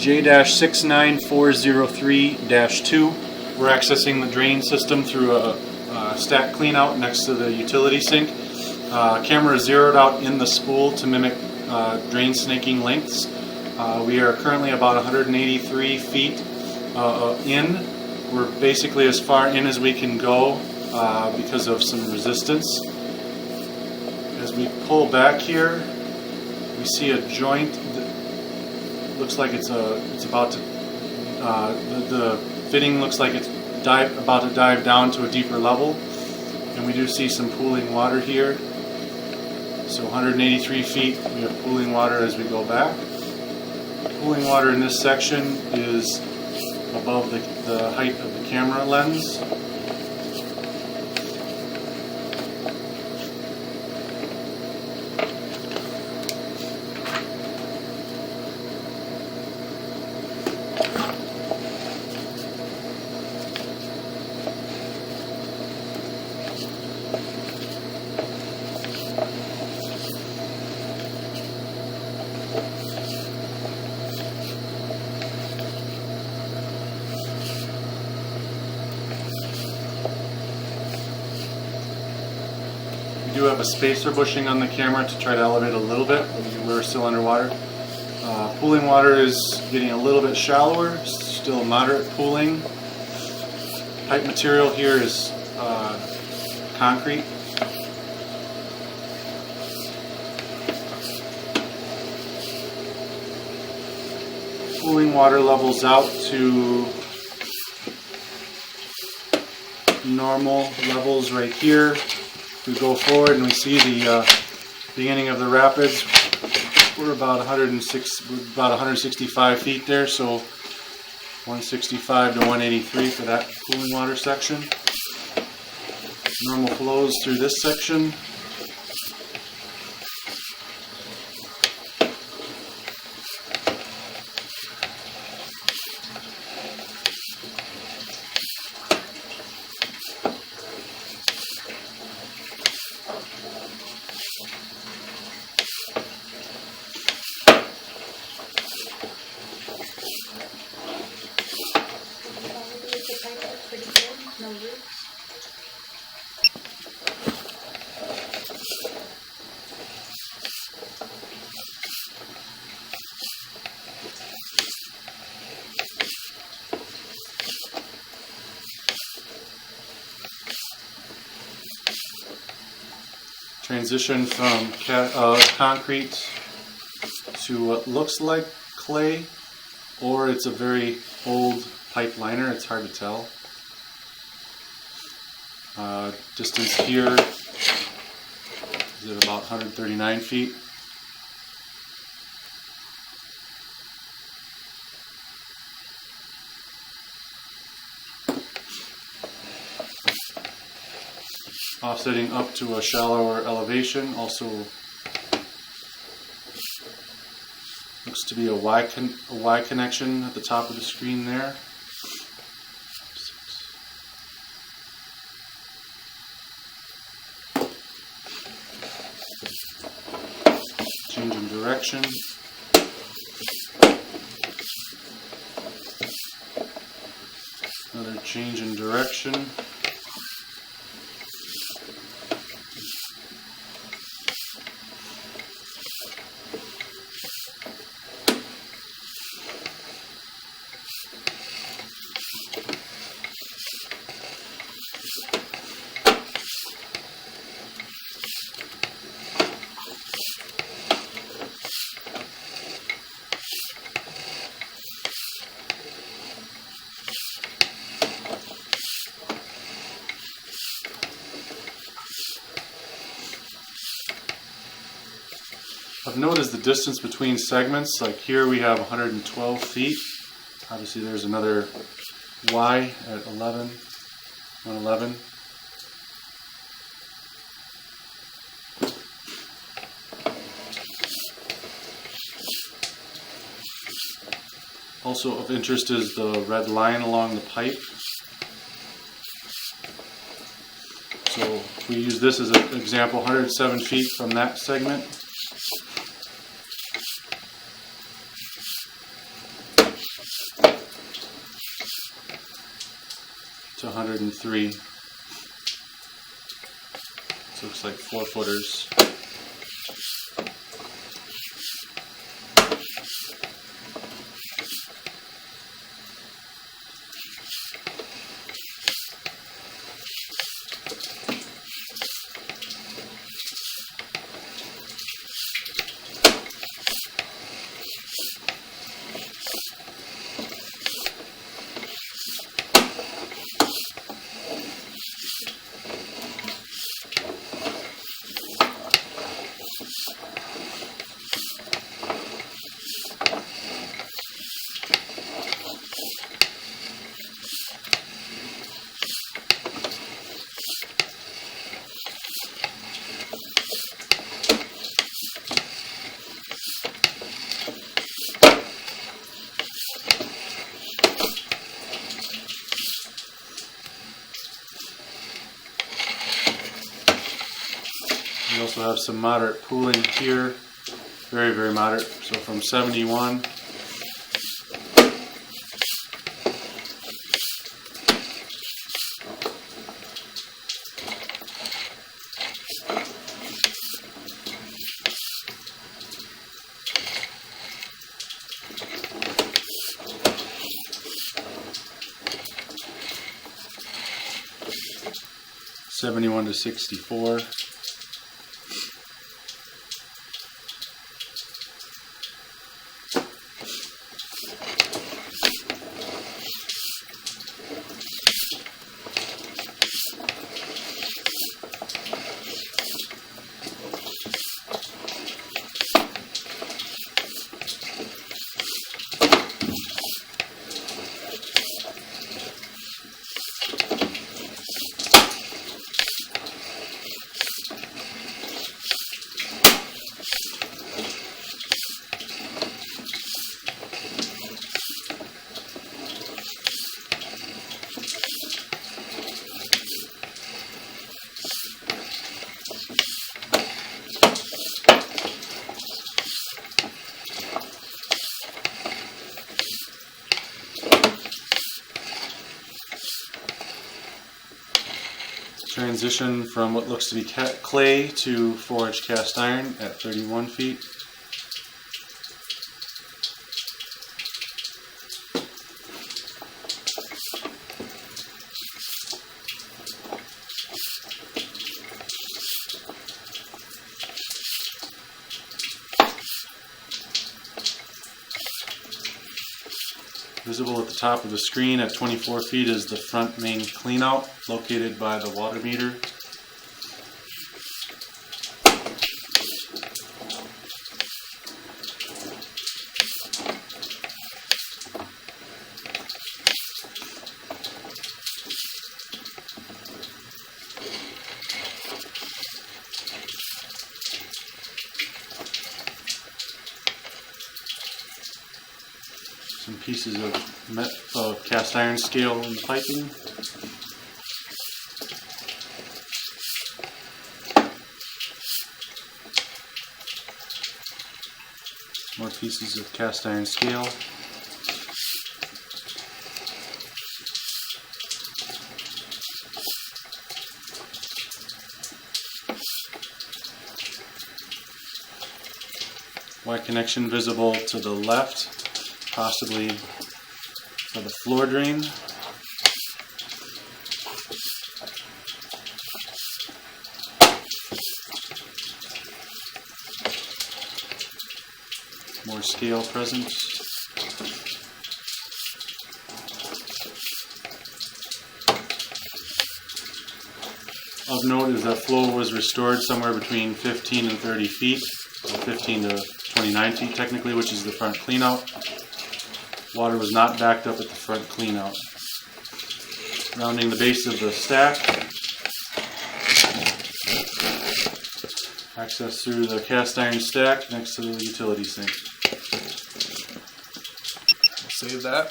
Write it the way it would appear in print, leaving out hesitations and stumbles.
J-69403-2. We're accessing the drain system through a stack cleanout next to the utility sink. Camera is zeroed out in the spool to mimic drain snaking lengths. We are currently about 183 feet in. We're basically as far in as we can go because of some resistance. As we pull back here, we see a joint that looks like it's about to, the fitting looks like it's about to dive down to a deeper level, and we do see some pooling water here. So 183 feet, we have pooling water as we go back. Pooling water in this section is above the height of the camera lens. We do have a spacer bushing on the camera to try to elevate a little bit, but we're still underwater. Pooling water is getting a little bit shallower, still moderate pooling. Pipe material here is concrete. Pooling water levels out to normal levels right here. We go forward and we see the beginning of the rapids. We're about 165 feet there, so 165 to 183 for that cooling water section. Normal flows through this section. Transition from concrete to what looks like clay, or it's a very old pipe liner. It's hard to tell. Distance here is at about 139 feet. Offsetting up to a shallower elevation, also looks to be a Y connection at the top of the screen there. Change in direction. Another change in direction. Of note is the distance between segments. Like here we have 112 feet. Obviously there's another Y at 111. Also of interest is the red line along the pipe. So if we use this as an example, 107 feet from that segment. 103. This looks like 4-footers. We also have some moderate pooling here, very, very moderate, so from 71. '71 to '64. Transition from what looks to be clay to 4-inch cast iron at 31 feet. Visible at the top of the screen at 24 feet is the front main cleanout located by the water meter. Some pieces of cast iron scale and piping. More pieces of cast iron scale. Y connection visible to the left, possibly for the floor drain. More scale present. Of note is that flow was restored somewhere between 15 and 30 feet, or 15 to 29 feet technically, which is the front cleanout. Water was not backed up at the front cleanout. Rounding the base of the stack. Access through the cast iron stack next to the utility sink. Save that.